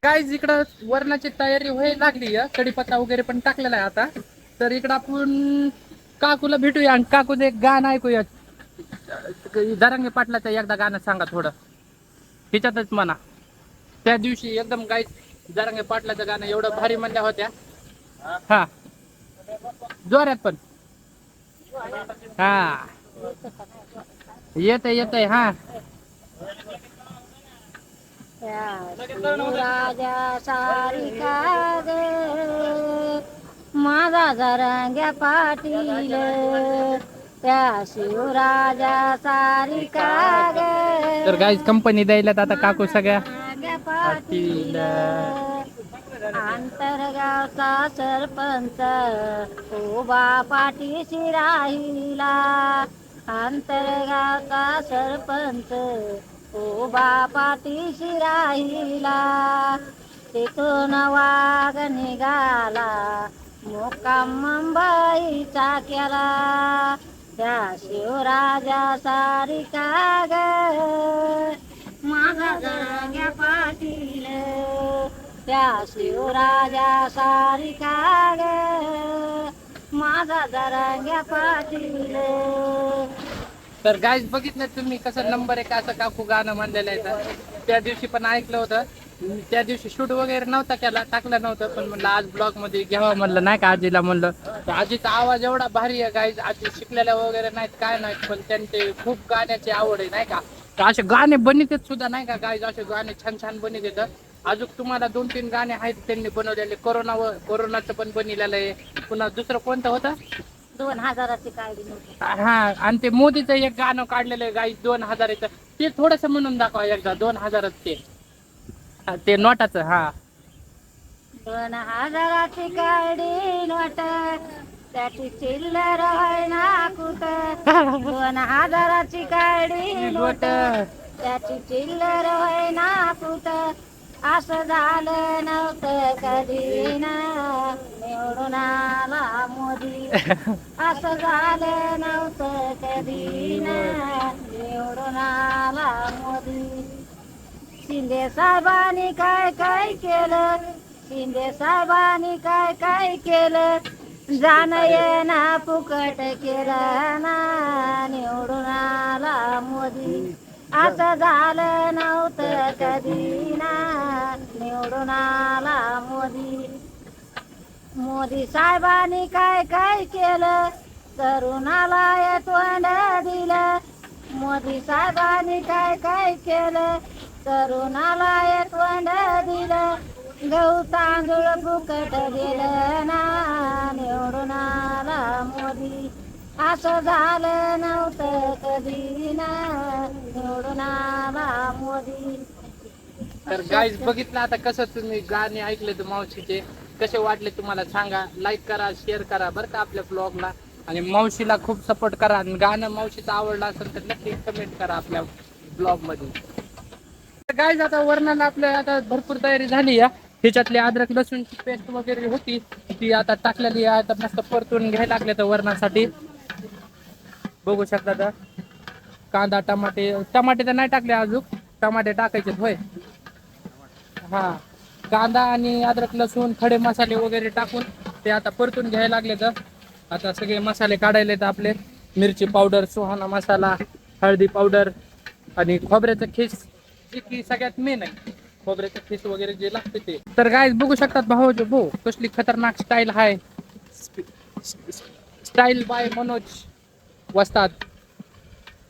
A: काय इकडं वरणाची तयारी व्हायला लागली. कढीपत्ता वगैरे पण टाकलेला आहे आता. तर इकडं आपण काकूला भेटूया आणि काकूचं एक गाणं ऐकूया. जरांगे पाटलाचं एकदा गाणं सांगा थोडं त्याच्यातच म्हणा. त्या दिवशी एकदम गाय जरांगे पाटलाचं गाणं एवढं भारी म्हणल्या होत्या. हा जोरात पण हा येतंय हा.
E: राजा सारिका ग माझा जरांग्या पाटील त्या शिवराजा सारिका ग.
A: तर गाईज कंपनी द्यायला आता काकू सगळ्या
E: पाटील आंतरगावचा सरपंच उभा पाठीशी राहिला. आंतरगावचा सरपंच उभा पाठीशी राहिला. तिथून वाघ निघाला मुक्काम मुंबईचा केला. त्या शिवराजा सारिका ग माझा जरंग्या पाटील त्या शिवराजा सारिका ग माझा जरंग्या पाटील.
A: तर गाईज बघितलं तुम्ही कसं नंबर एक असं काकू गाणं म्हणलेलं आहे. तर त्या दिवशी पण ऐकलं होतं. त्या दिवशी शूट वगैरे नव्हता केला, टाकलं नव्हतं, पण म्हणलं आज ब्लॉग मध्ये घ्यावं म्हणलं नाही का आजीला म्हणलं. तर आजीचा आवाज एवढा भारी आहे गाईज. आजी शिकलेल्या वगैरे नाहीत काय नाहीत, पण त्यांचे खूप गाण्याची आवड आहे नाही का. तर असे गाणे बनितेत सुद्धा नाही का गाईज. असे गाणे छान छान बनितेत. अजून तुम्हाला 2-3 गाणे आहेत त्यांनी बनवलेले. कोरोनाचं पण बनलेलं आहे. पुन्हा दुसरं कोणतं होतं
E: 2000ची काढली नव्हती.
A: हा, आणि ते मोदीचं एक गाणं काढलेलं आहे गाई 2000चं. ते थोडस म्हणून दाखवा एकदा 2000 ते नोटाचं. हा
E: 2000ची काढी नोट त्याची चिल्लर होईना कुठ. 2000ची काढी नोट त्याची चिल्लर होईना कुठ. असं झालं नव्हतं कधी ना निवडून आला मोदी. असं झालं नव्हतं कधी ना निवडून आला मोदी. शिंदे साहेबांनी काय काय केलं, शिंदे साहेबांनी काय काय केलं. जाणं येणं फुकट केलं ना निवडून आला मोदी. असं झालं नव्हतं कधी ना निवडून आला मोदी. मोदी साहेबांनी काय काय केलं, तरुणाला तोंड दिलं. मोदी साहेबांनी काय काय केलं, तरुणाला तोंड दिलं. गहू तांदूळ फुकट दिलं ना निवडून आला मोदी. असं झालं नव्हतं कधी ना निवडून आला मोदी.
A: तर गाईज बघितलं आता कसं तुम्ही गाणे ऐकले तर मावशीचे कसे वाटले तुम्हाला सांगा. लाईक करा, शेअर करा बरं का आपल्या ब्लॉगला. आणि मावशीला खूप सपोर्ट करा. आणि गाणं मावशीचं आवडलं असेल तर नक्की कमेंट करा आपल्या ब्लॉग मध्ये. गाईज आता वरणाला आपल्या आता भरपूर तयारी झाली आहे. ह्याच्यातली अद्रक लसूणची पेस्ट वगैरे होती ती आता टाकलेली आहे. आता मस्त परतून घ्यायला लागले तर वरणासाठी. बघू शकता तर कांदा टमाटे तर नाही टाकले अजून, टमाटे टाकायचे होय. हा, कांदा आणि अद्रक लसूण खडे मसाले वगैरे टाकून ते आता परतून घ्यायला लागले. तर आता सगळे मसाले काढायले तर आपले मिरची पावडर, सुहाना मसाला, हळदी पावडर आणि खोबऱ्याचं खीस जे की सगळ्यात मेन आहे. खोबऱ्याचं खीस वगैरे जे लागते ते. तर गाईज बघू शकतात भाऊ कसली खतरनाक स्टाईल आहे. स्टाईल बाय मनोज वस्ताद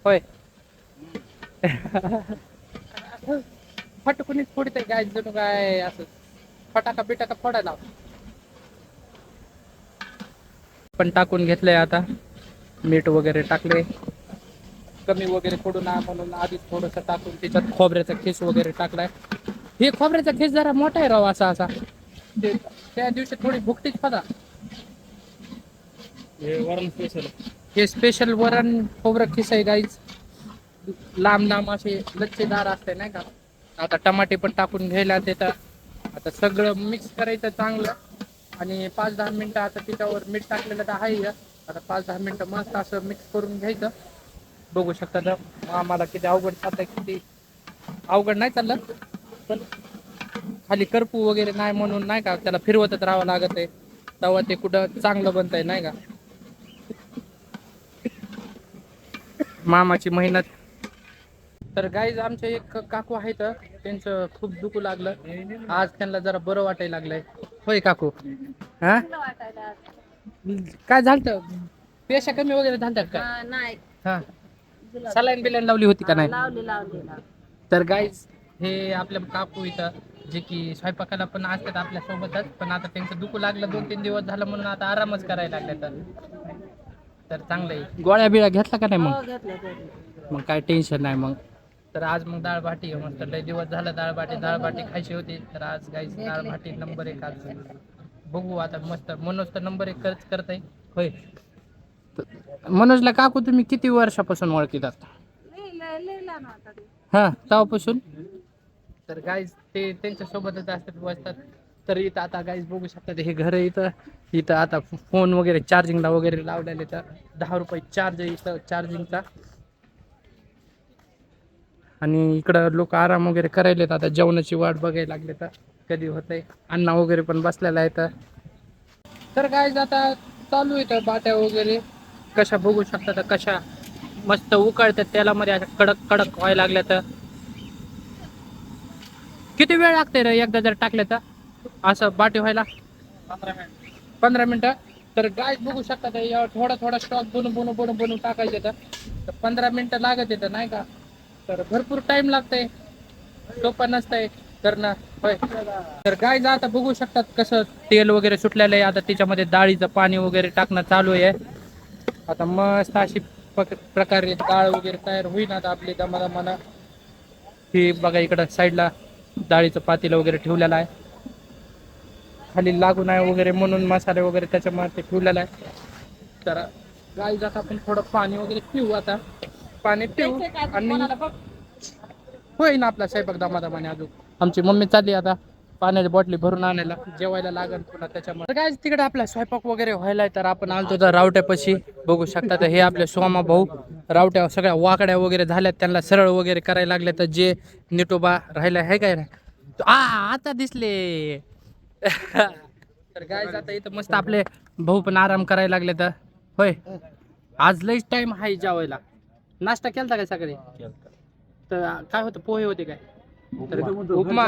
A: होय. फटकुनीच फोडते गाय जणू काय असं फटाका बिटाका फोडायला. पण टाकून घेतलंय आता. मीठ वगैरे टाकले, कमी वगैरे फोडू ना म्हणून आधीच थोडस टाकून त्याच्यात खोबऱ्याचा खीस वगैरे टाकलाय. हे खोबऱ्याचा खीस जरा मोठा आहे राव असा त्या दिवशी थोडी भुकटीच पदा. हे स्पेशल वरण खोबरं खीस आहे गाईज. लांब लांब असे लच्छेदार असते नाही का. आता टमाटे पण टाकून घ्यायला देतात. आता सगळं मिक्स करायचं चांगलं. आणि 5-10 मिनिटं आता त्याच्यावर मीठ टाकलेलं तर आहे. आता 5-10 मिनिटं मस्त असं मिक्स करून घ्यायचं. बघू शकता तर आम्हाला किती अवघड चाललंय, किती अवघड नाही चाललं, पण खाली करपू वगैरे नाही म्हणून नाही का त्याला फिरवतच राहावं लागत आहे. तेव्हा ते कुठं चांगलं बनतंय नाही का. मामाची मेहनत. तर गाईज आमचे एक काकू आहेत, त्यांचं खूप दुखू लागलं. आज त्यांना जरा बरं वाटायला लागलंय होय काकू. हा काय झालं, पेशा कमी वगैरे झालतात का.
E: नाही
A: हा, सलाईन बिलाईन लावली होती का नाही.
E: लावली.
A: तर गाईज हे आपल्या काकू इथं जे की स्वयंपाकाला पण असतात आपल्या सोबतच, पण आता त्यांचं दुखू लागलं 2-3 दिवस झालं म्हणून आता आरामच करायला लागले. तर चांगलं आहे. गोळ्या बिळ्या घेतला का नाही मग. मग काय टेन्शन नाही मग. तर आज मग डाळ भाटी मस्त लय दिवस झालं डाळ भाटी खायची होती. तर आज गाईज डाळ भाटी नंबर 1. आज बघू आता मस्त. मनोज तर नंबर 1 खर्च करत आहे होय. मनोजला काकू तुम्ही किती वर्षापासून ओळखीतात. हा, तेव्हापासून. तर गाईज ते त्यांच्या सोबतच असतात, बसतात. तर इथं आता गाईज बघू शकतात हे घर इथं आता फोन वगैरे चार्जिंगला वगैरे लावलेले. तर 10 रुपये चार्ज इथं चार्जिंगचा. आणि इकडं लोक आराम वगैरे करायलेत. आता जेवणाची वाट बघायला लागले तर कधी होतंय. अण्णा वगैरे पण बसलेला आहे. तर काय आता चालू आहे तर बाट्या वगैरे कशा बघू शकता तर कशा मस्त उकळतात तेलामध्ये अशा कडक कडक व्हायला लागल्या. तर किती वेळ लागते रे एकदा जर टाकले तर असं बाटी व्हायला? 15 मिनिटं. तर गाय बघू शकता तर यावर थोडा थोडा स्टॉक बनवून टाकायचे तर 15 मिनिटं लागत येतं नाही का. तर भरपूर टाइम लागतंय, सोपं नसतंय करणं. होय. तर गाय आता बघू शकतात कसं तेल वगैरे सुटलेलं आहे. आता त्याच्यामध्ये डाळीचं पाणी वगैरे टाकणं चालू आहे. आता मस्त अशी प्रकारे डाळ वगैरे तयार होईन आता आपली दमादमानं. ही बघा इकडं साईडला डाळीचं पातेलं वगैरे ठेवलेलं आहे. खाली लागू नाही वगैरे म्हणून मसाले वगैरे त्याच्यामुळे ते ठेवलेलं आहे. तर गाय जात आपण थोडं पाणी वगैरे पिऊ. आता पाणी पिऊ आणि होईन आपला स्वयंपाक दमादमाने. अजून आमची मम्मी चालली आता पाण्याची बॉटली भरून आणायला, जेवायला लागल पुन्हा त्याच्यामुळे. काय तिकडे आपला स्वयंपाक वगैरे व्हायलाय. तर आपण आलतो तर रावट्यापाशी बघू शकता. तर हे आपले सोमा भाऊ रावट्या सगळ्या वाकड्या वगैरे झाल्यात, त्यांना सरळ वगैरे करायला लागले. तर जे निटोबा राहिला आहे काय आता दिसले. तर काय आता इथं मस्त आपले भाऊ पण आराम करायला लागले. तर होय आज लईच टाइम आहे जेवायला. नाश्ता केलता काय सकाळी? तर काय होतं, पोहे होते काय? तर उपमा.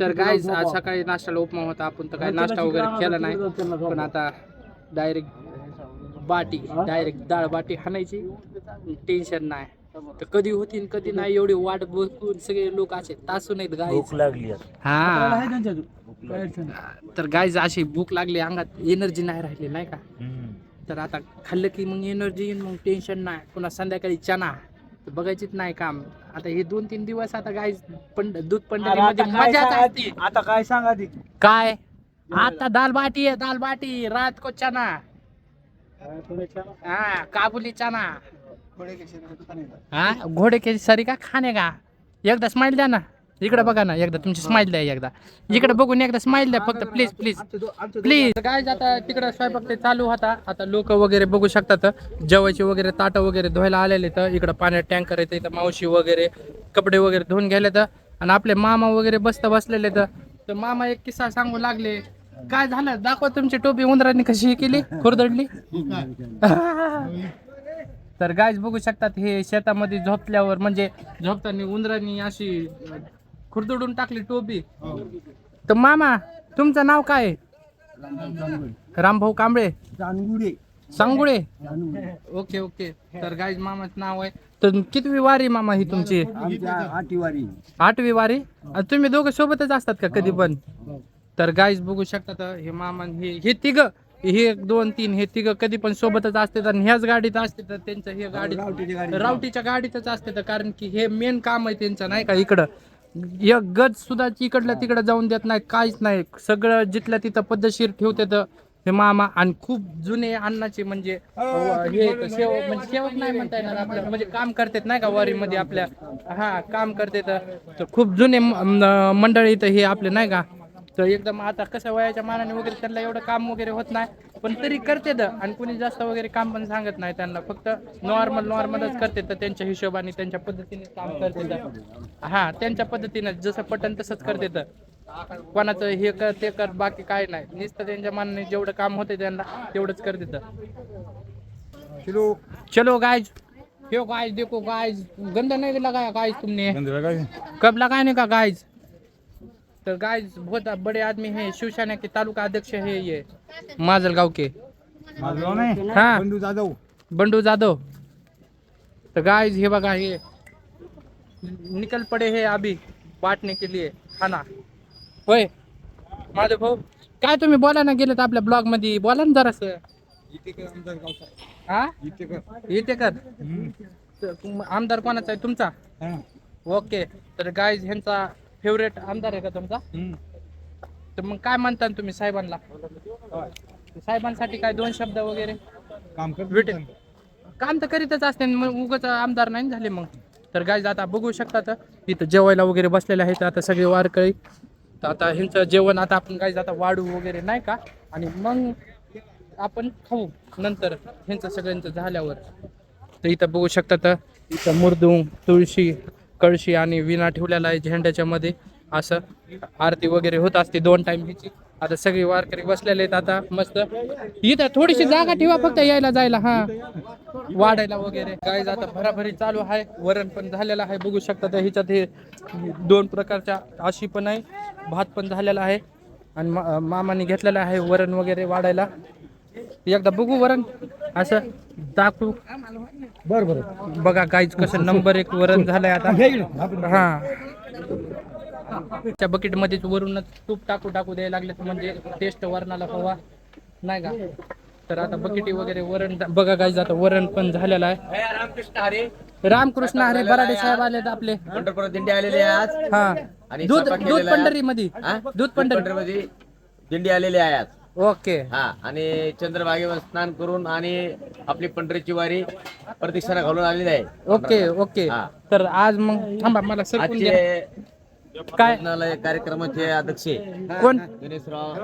A: तर काय आज सकाळी नाश्त्याला उपमा होता. आपण तर काय नाश्ता वगैरे केला नाही, पण आता डायरेक्ट डाळ बाटी हाणायची, टेन्शन नाही. तर कधी होती कधी नाही एवढी वाट बघून सगळे लोक असे तासून आहेत. गाईच लागली हा. तर गाईज अशी भूक लागली, अंगात एनर्जी नाही राहिली नाही का. तर आता खाल्लं की मग एनर्जी येईन, मग टेन्शन नाही. पुन्हा संध्याकाळी चना बघायचीच नाही काम. आता हे 2-3 दिवस आता गाय दूध पंढरीमध्ये मजा असते.
B: आता काय सांगा ती
A: काय आता दाल बाटी आहे, दाल बाटी रात को चना. हाँ काबुली चना. हाँ घोड़े के सरी का खाने का. एकदा स्माइल द्या ना इकडे, बघा ना एकदा तुमची स्माइल द्या. एकदा इकडे बघून एकदा स्माइल द्या फक्त, प्लीज प्लीज प्लीज. काय आता तिकडे स्वयंपाक ते चालू होता. आता लोक वगैरे बघू शकतात जेवायची वगैरे ताटं वगैरे धुवायला आलेले. तर इकडं पाण्यात टँकर येते. इथं मावशी वगैरे कपडे वगैरे धुवून गेले. तर आणि आपले मामा वगैरे बसलेले. तर मामा एक किस्सा सांगू लागले. काय झालं दाखवा तुमची टोपी उंदरांनी कशी केली, खुरदडली. तर गायच बघू शकतात हे शेतामध्ये झोपल्यावर म्हणजे झोपताना उंदरांनी अशी खुरदडून टाकली टोपी. तर मामा तुमचं नाव काय आहे? रामभाऊ कांबळे सांगुडे. Okay okay. तर गायज मामाचं नाव आहे. तर कितवी वारी मामा ही तुमची? 8वी वारी. तुम्ही दोघं सोबतच असतात का कधी पण? तर गायज बघू शकतात हे मामा हे तिघ, हे 1 2 3 हे तिघ कधी पण सोबतच असते. तर ह्याच गाडीत असते. तर त्यांचं हे गाडी रावटीच्या गाडीतच असते. तर कारण की हे मेन काम आहे त्यांचं नाही का. इकडं एक गज सुद्धा इकडलं तिकडं जाऊन देत नाही, काहीच नाही. सगळं जिथल्या तिथं पद्धतशीर ठेवते हे मामा. आणि खूप जुने अन्नाचे म्हणजे हे सेवक, म्हणजे सेवक नाही म्हणता येणार आपल्याला, म्हणजे काम करतात नाही का वारीमध्ये आपल्या. हा काम करते. तर खूप जुने मंडळी इथं हे आपले नाही का. तर एकदम आता कसं वयाच्या मानाने वगैरे त्यांना एवढं काम वगैरे होत नाही, पण तरी करते. आणि कोणी जास्त वगैरे काम पण सांगत नाही त्यांना, फक्त नॉर्मलच करते. तर त्यांच्या हिशोबाने त्यांच्या पद्धतीने काम करते. हा त्यांच्या पद्धतीने जसं पटन तसंच करते. तर कोणाचं हे कर ते कर बाकी काय नाही, नुसतं त्यांच्या मानाने जेवढं काम होते त्यांना तेवढंच करते. चलो गाइज, क्यों गाइज देखो गाइज, गंदा नहीं लगाया गाइज तुमने, कब लगाने का गाइज. तो गाइज बहुत बड़े आदमी है, शिवसेना के तालुका अध्यक्ष है ये माजलगांव के. हाँ बंडू जादव. तो गाइज हे बघा हे निकल पड़े हैं अभी बांटने के लिए खाना. होय माझे भाऊ काय तुम्ही बोला ना, गेले तर आपल्या ब्लॉग मध्ये बोला ना जरास. हा इटेकर आमदार कोणाचा आहे तुमचा? ओके. तर गाइज ह्यांचा फेवरेट आमदार आहे का तुमचा? तर मग काय म्हणता तुम्ही साहेबांना? साहेबांसाठी काय 2 शब्द वगैरे? काम तर करीतच असते, मग उगाच आमदार नाही झाले मग. तर गाइज आता बघू शकतात इथं जेवायला वगैरे बसलेले आहेत आता सगळे वारकरी. तर आता ह्यांचं जेवण आता आपण गाइज आता वाढू वगैरे नाही का, आणि मग आपण खाऊ नंतर ह्यांचं सगळ्यांचं झाल्यावर. तर इथं बघू शकतात इथं मुरदुंग, तुळशी, कळशी आणि विणा ठेवलेला आहे झेंड्याच्या मध्ये. असं आरती वगैरे होत असते 2 टाइम ह्याची. आता सगळे वारकरी बसलेले आहेत आता मस्त. इथं थोडीशी जागा ठेवा फक्त यायला जायला, हा वाढायला वगैरे. काय आता भराभरी चालू आहे. वरण पण झालेलं आहे बघू शकता. तर ह्याच्यात हे 2 प्रकारच्या आशी पण आहे, भात पण झालेला आहे आणि मामाने घेतलेलं आहे वरण वगैरे वाढायला. एकदा बघू वरण असं दाखवू. बरोबर बघा गाईच कसं नंबर 1 वरण झालंय आता. हा त्या बकेट मध्ये वरूनच तूप टाकू द्यायला लागले म्हणजे टेस्ट वरणाला हवा नाही का. तर आता बकेटी वगैरे वरण बघा गाईज आता वरण पण झालेलं आहे. रामकृष्ण हरी बराडे साहेब आलेत आपले.
F: पंढरपूर दिंडी आलेली आहे आज.
A: हा
F: आणि
A: दूध
F: स्वयंपाक
A: दूध
F: केलेला आहे.
A: पंढरी मध्ये दूध पंढरी
F: मध्ये दिंडी आलेली आहे आज.
A: ओके.
F: हा आणि चंद्रभागेवर स्नान करून आणि आपली पंढरीची वारी प्रदक्षिणा घालून आलेली आहे.
A: Okay okay.
F: हा.
A: तर आज मग थांबा मला सरकून द्या.
F: आजचे
A: काय
F: भोजनालय कार्यक्रमाचे अध्यक्ष
A: कोण
F: गणेशराव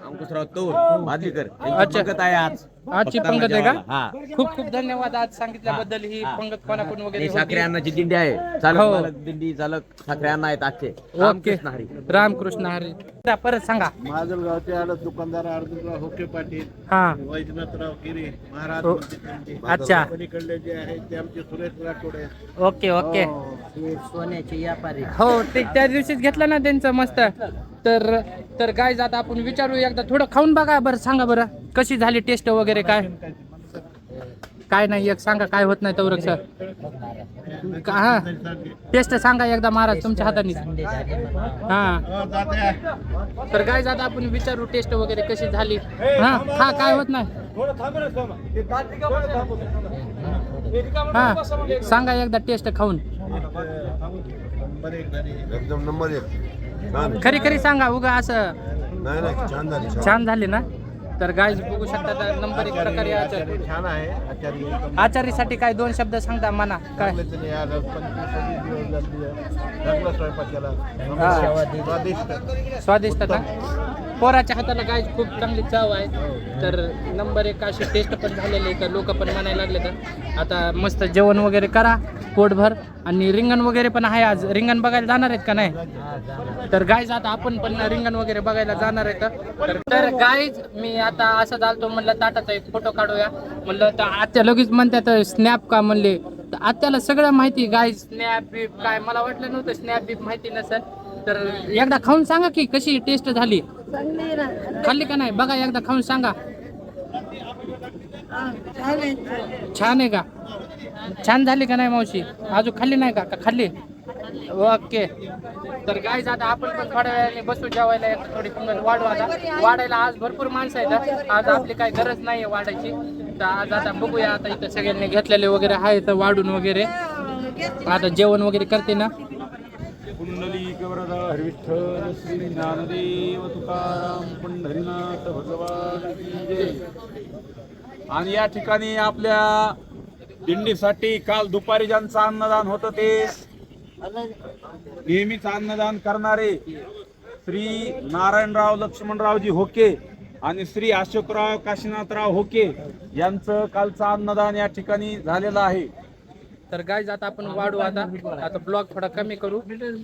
F: अंकुशराव तौर मादलीकर
A: अच्छा.
F: यांची पंगत आहे आज.
A: आजची पंगत आहे का?
F: हा.
A: खूप खूप धन्यवाद आज सांगितल्याबद्दल. ही
F: हा.
A: पंगत कोणाकडून वगैरे
F: ही
A: होती?
F: साखरे अन्नाची दिंडी आहे. चालक
A: हो.
F: मालक दिंडी चालक साखरे अण्णा आहेत आजचे.
A: ओके.
F: रामकृष्ण हरी.
A: रामकृष्ण हरी. त्या परत सांगा.
D: माजलगावचे आडत दुकानदार अर्जुनराव होके पाटील,
A: हा
D: वैजनाथराव गिरी महाराज
A: हो.
D: म्हणते त्यांचे.
A: अच्छा
D: पलीकडले जे आहेत ते आमचे सुरेश राठोड आहेत.
A: Okay okay.
C: सोन्याची व्यापारी.
A: हो ते त्या दिवशीच घेतलं ना त्यांचं मस्त. तर गाईज आता आपण विचारू एकदा थोडं खाऊन बघा बरं. सांगा बरं कशी झाली टेस्ट वगैरे. काय नाही एक सांगा काय होत नाही तवरक सर. हा टेस्ट सांगा एकदा महाराज तुमच्या हाताने. हा तर गाईज आता आपण विचारू टेस्ट वगैरे कशी झाली. हा हा काय होत नाही. हा सांगा एकदा टेस्ट खाऊन.
G: एकदम नंबर 1.
A: खरी खरी सांगा उगा असं.
G: नाही नाही छान झाली
A: छान झाली ना. तर गाईज बघू शकता तर नंबर 1 प्रकारे आचार्य.
D: छान आहे आचार्य.
A: आचार्यासाठी काय 2 शब्द सांगता म्हणा काय.
D: त्यांनी आज 25-26 दिवस झाले. चांगला स्वयंपाक केला.
A: हा.
D: स्वादिष्ट.
A: स्वादिष्ट ना. पोराच्या हाताला गाईज खूप चांगली चव आहे. तर नंबर 1 अशी टेस्ट पण झालेली आहे. तर लोक पण म्हणायला लागले. तर आता मस्त जेवण वगैरे करा पोटभर. आणि रिंगण वगैरे पण आहे आज. रिंगण बघायला जाणार आहेत का नाही. तर गाईज आता आपण पण रिंगण वगैरे बघायला जाणार आहेत. तर गाईज मी आता असं चालतो म्हणलं ताटाचा एक फोटो काढूया म्हणलं. तर आत्या लगेच म्हणतात स्नॅप का म्हणले. तर आत्याला सगळं माहिती गाईज स्नॅप बीप काय. मला वाटलं नव्हतं स्नॅप बीप माहिती नसेल. तर एकदा खाऊन सांगा की कशी टेस्ट झाली.
C: चांगली ना.
A: खाल्ली का नाही बघा एकदा खाऊन सांगा.
C: छान आहे.
A: छान आहे का. छान झाली का नाही मावशी. अजून खाल्ली नाही का खाल्ली. ओके. तर गाईज आता आपण पण थोड्या वेळाने बसू जेवायला. थोडी पंगत वाढू आता. वाढायला आज भरपूर माणसं आहेत. आज आपली काही गरज नाही वाढायची. तर आज आता बघूया. आता इथं सगळ्यांनी घेतलेले वगैरे आहेत वाढून वगैरे. आता जेवण वगैरे करते ना.
B: कुंडली गवरदा विठ्ठल श्री ज्ञानदेव तुकाराम पंढरीनाथ भगवान की जय. आणि या ठिकाणी आपल्या दिंडीसाठी काल दुपारी ज्यांचं अन्नदान होतं ते नेहमीच अन्नदान करणारे श्री नारायणराव लक्ष्मणरावजी होके आणि श्री अशोकराव काशीनाथराव होके यांचं कालचं अन्नदान या ठिकाणी झालेलं आहे.
A: तर गाईज आता आपण वाढू आता ब्लॉग थोडा कमी करू.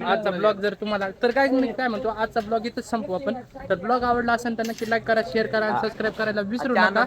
A: आजचा ब्लॉग जर तुम्हाला तर गाईज मी काय म्हणतो आजचा ब्लॉग इथंच संपू आपण. तर ब्लॉग आवडला असेल तर नक्की लाईक करा शेअर करा आणि सबस्क्राईब करायला विसरू नका.